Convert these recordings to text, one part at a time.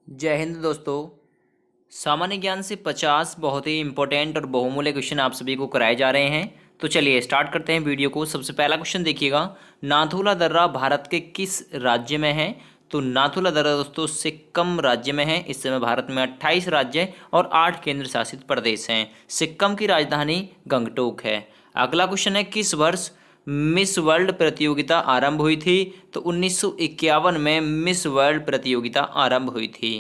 जय हिंद दोस्तों। सामान्य ज्ञान से 50 बहुत ही इंपॉर्टेंट और बहुमूल्य क्वेश्चन आप सभी को कराए जा रहे हैं। तो चलिए स्टार्ट करते हैं वीडियो को। सबसे पहला क्वेश्चन देखिएगा, नाथुला दर्रा भारत के किस राज्य में है? तो नाथुला दर्रा दोस्तों सिक्किम राज्य में है। इस समय भारत में 28 राज्य और 8 केंद्र शासित प्रदेश हैं। सिक्किम की राजधानी गंगटोक है। अगला क्वेश्चन है, किस वर्ष मिस वर्ल्ड प्रतियोगिता आरंभ हुई थी? तो 1951 में मिस वर्ल्ड प्रतियोगिता आरंभ हुई थी।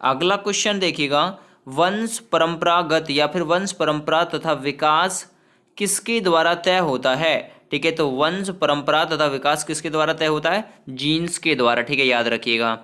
अगला क्वेश्चन देखिएगा, वंश परंपरागत या फिर वंश परंपरा तथा विकास किसके द्वारा तय होता है? ठीक है, तो वंश परंपरा तथा विकास किसके द्वारा तय होता है? जीन्स के द्वारा। ठीक है, याद रखिएगा।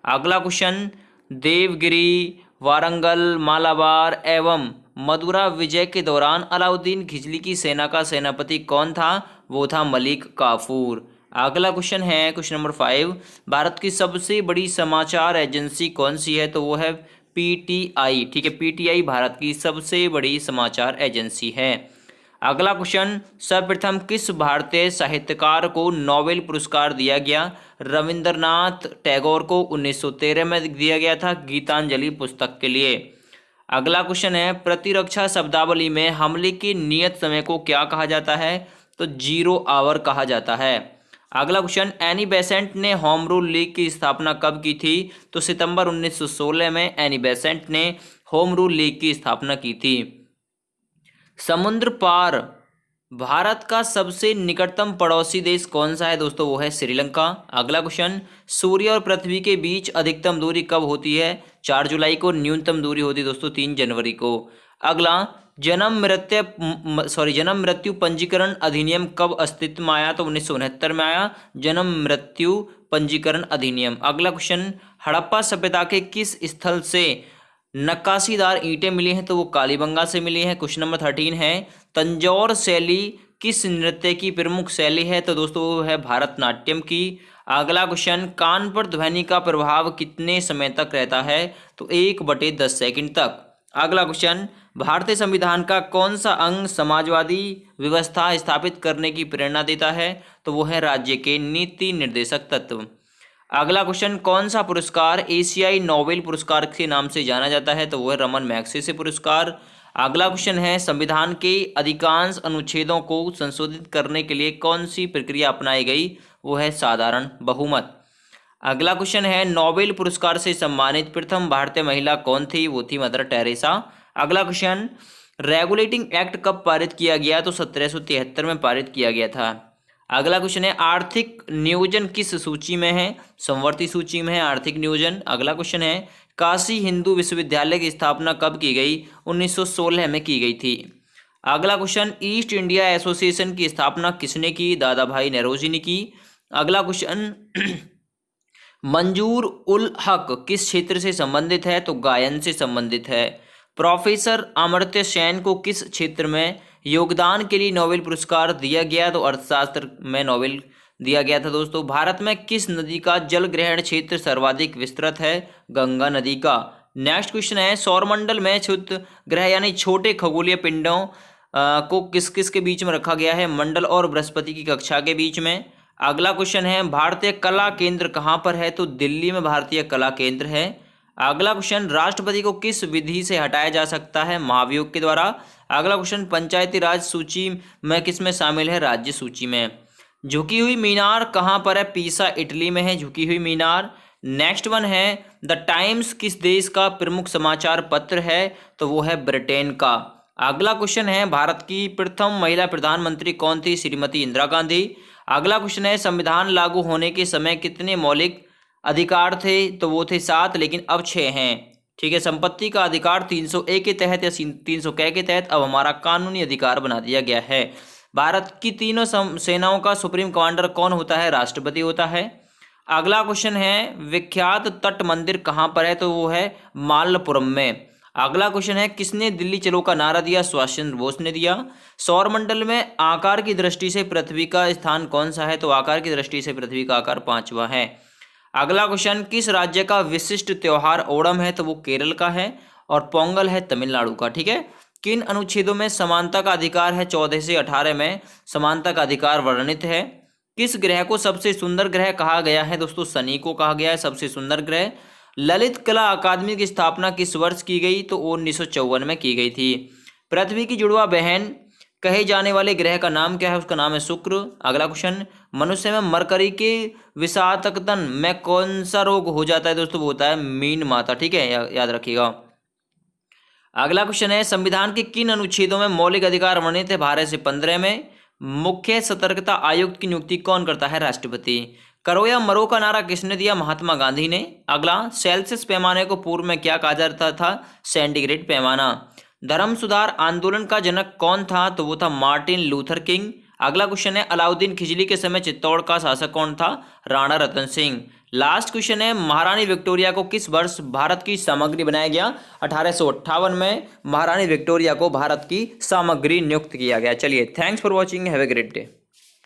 अगला क्वेश्चन, देवगिरी, वारंगल, मालाबार एवं मदुरा विजय के दौरान अलाउद्दीन खिलजी की सेना का सेनापति कौन था? वो था मलिक काफूर। अगला क्वेश्चन है क्वेश्चन नंबर 5, भारत की सबसे बड़ी समाचार एजेंसी कौन सी है? तो वो है पीटीआई। ठीक है, पीटीआई भारत की सबसे बड़ी समाचार एजेंसी है। अगला क्वेश्चन, सर्वप्रथम किस भारतीय साहित्यकार को नोबेल पुरस्कार दिया गया? रविंद्रनाथ टैगोर को 1913 में दिया गया था गीतांजलि पुस्तक के लिए। अगला क्वेश्चन है, प्रतिरक्षा शब्दावली में हमले के नियत समय को क्या कहा जाता है? तो 0 आवर कहा जाता है। अगला क्वेश्चन, एनी बेसेंट ने होम रूल लीग की स्थापना कब की थी? तो सितंबर 1916 में एनी बेसेंट ने होम रूल लीग की स्थापना की थी। समुद्र पार भारत का सबसे निकटतम पड़ोसी देश कौन सा है दोस्तों? वो है श्रीलंका। अगला क्वेश्चन, सूर्य और पृथ्वी के बीच अधिकतम दूरी कब होती है? 4 जुलाई को। न्यूनतम दूरी होती है दोस्तों 3 जनवरी को। अगला, जन्म मृत्यु पंजीकरण अधिनियम कब अस्तित्व में आया? तो 1969 में आया जन्म मृत्यु पंजीकरण अधिनियम। अगला क्वेश्चन, हड़प्पा सभ्यता के किस स्थल से नक्काशीदार ईंटें मिली हैं? तो वो कालीबंगा से मिली है। क्वेश्चन नंबर 13 है, तंजौर शैली किस नृत्य की प्रमुख शैली है? तो दोस्तों वो है भारतनाट्यम की। अगला क्वेश्चन, कान पर ध्वनि का प्रभाव कितने समय तक रहता है? तो 1/10 सेकंड तक। अगला क्वेश्चन, भारतीय संविधान का कौन सा अंग समाजवादी व्यवस्था स्थापित करने की प्रेरणा देता है? तो वो है राज्य के नीति निर्देशक तत्व। अगला क्वेश्चन, कौन सा पुरस्कार एशियाई नोबेल पुरस्कार के नाम से जाना जाता है? तो वो है रमन मैग्सेसे पुरस्कार। अगला क्वेश्चन है, संविधान के अधिकांश अनुच्छेदों को संशोधित करने के लिए कौन सी प्रक्रिया अपनाई गई? वो है साधारण बहुमत। अगला क्वेश्चन है, नोबेल पुरस्कार से सम्मानित प्रथम भारतीय महिला कौन थी? वो थी मदर टेरेसा। अगला क्वेश्चन, रेगुलेटिंग एक्ट कब पारित किया गया? तो 1773 में पारित किया गया था। अगला क्वेश्चन है, आर्थिक नियोजन किस सूची में है? समवर्ती सूची में है आर्थिक नियोजन। अगला क्वेश्चन है, काशी हिंदू विश्वविद्यालय की स्थापना कब की गई? 1916 में की गई थी। अगला क्वेश्चन, ईस्ट इंडिया एसोसिएशन की स्थापना किसने की? दादा भाई नौरोजी ने की। अगला क्वेश्चन, मंजूर उल हक किस क्षेत्र से संबंधित है? तो गायन से संबंधित है। प्रोफेसर अमर्त्य सेन को किस क्षेत्र में योगदान के लिए नोबेल पुरस्कार दिया गया? तो अर्थशास्त्र में नोबेल दिया गया था दोस्तों। भारत में किस नदी का जल ग्रहण क्षेत्र सर्वाधिक विस्तृत है? गंगा नदी का। नेक्स्ट क्वेश्चन है, सौरमंडल में क्षुद्र ग्रह यानी छोटे खगोलीय पिंडों को किस किस के बीच में रखा गया है? मंडल और बृहस्पति की कक्षा के बीच में। अगला क्वेश्चन है, भारतीय कला केंद्र कहाँ पर है? तो दिल्ली में भारतीय कला केंद्र है। अगला क्वेश्चन, राष्ट्रपति को किस विधि से हटाया जा सकता है? महाभियोग के द्वारा। अगला क्वेश्चन, पंचायती राज सूची में किस में शामिल है? राज्य सूची में। झुकी हुई मीनार कहाँ पर है? पीसा इटली में है झुकी हुई मीनार। नेक्स्ट वन है, द टाइम्स किस देश का प्रमुख समाचार पत्र है? तो वो है ब्रिटेन का। अगला क्वेश्चन है, भारत की प्रथम महिला प्रधानमंत्री कौन थी? श्रीमती इंदिरा गांधी। अगला क्वेश्चन है, संविधान लागू होने के समय कितने मौलिक अधिकार थे? तो वो थे 7, लेकिन अब 6 हैं। ठीक है, संपत्ति का अधिकार 301 के तहत या 300 के तहत अब हमारा कानूनी अधिकार बना दिया गया है। भारत की तीनों सेनाओं का सुप्रीम कमांडर कौन होता है? राष्ट्रपति होता है। अगला क्वेश्चन है, विख्यात तट मंदिर कहाँ पर है? तो वो है मालपुरम में। अगला क्वेश्चन है, किसने दिल्ली चलो का नारा दिया? सुभाष चंद्र बोस ने दिया। सौरमंडल में आकार की दृष्टि से पृथ्वी का स्थान कौन सा है? तो आकार की दृष्टि से पृथ्वी का आकार 5वां है। अगला क्वेश्चन, किस राज्य का विशिष्ट त्योहार ओणम है? तो वो केरल का है। और पोंगल है तमिलनाडु का। ठीक है, किन अनुच्छेदों में समानता का अधिकार है? 14 से 18 में समानता का अधिकार वर्णित है। किस ग्रह को सबसे सुंदर ग्रह कहा गया है? दोस्तों शनि को कहा गया है सबसे सुंदर ग्रह। ललित कला अकादमी की स्थापना किस वर्ष की गई? तो 1954 में की गई थी। पृथ्वी की जुड़वा बहन कहे जाने वाले ग्रह का नाम क्या है? उसका नाम है शुक्र। अगला क्वेश्चन, मनुष्य में मरकरी के विषाक्तन में कौन सा रोग हो जाता है? दोस्तों वो होता है मीन माता। ठीक है, याद रखिएगा। अगला क्वेश्चन है, संविधान के किन अनुच्छेदों में मौलिक अधिकार वर्णित है? 12 से 15 में। मुख्य सतर्कता आयुक्त की नियुक्ति कौन करता है? राष्ट्रपति। करो या मरो का नारा किसने दिया? महात्मा गांधी ने। अगला, सेल्सियस पैमाने को पूर्व में क्या कहा जाता था? सेंटीग्रेड पैमाना। धर्म सुधार आंदोलन का जनक कौन था? तो वो था मार्टिन लूथर किंग। अगला क्वेश्चन है, अलाउद्दीन खिलजी के समय चित्तौड़ का शासक कौन था? राणा रतन सिंह। लास्ट क्वेश्चन है, महारानी विक्टोरिया को किस वर्ष भारत की सामग्री बनाया गया? 1858 में महारानी विक्टोरिया को भारत की सामग्री नियुक्त किया गया। चलिए, thanks for watching, have a great day.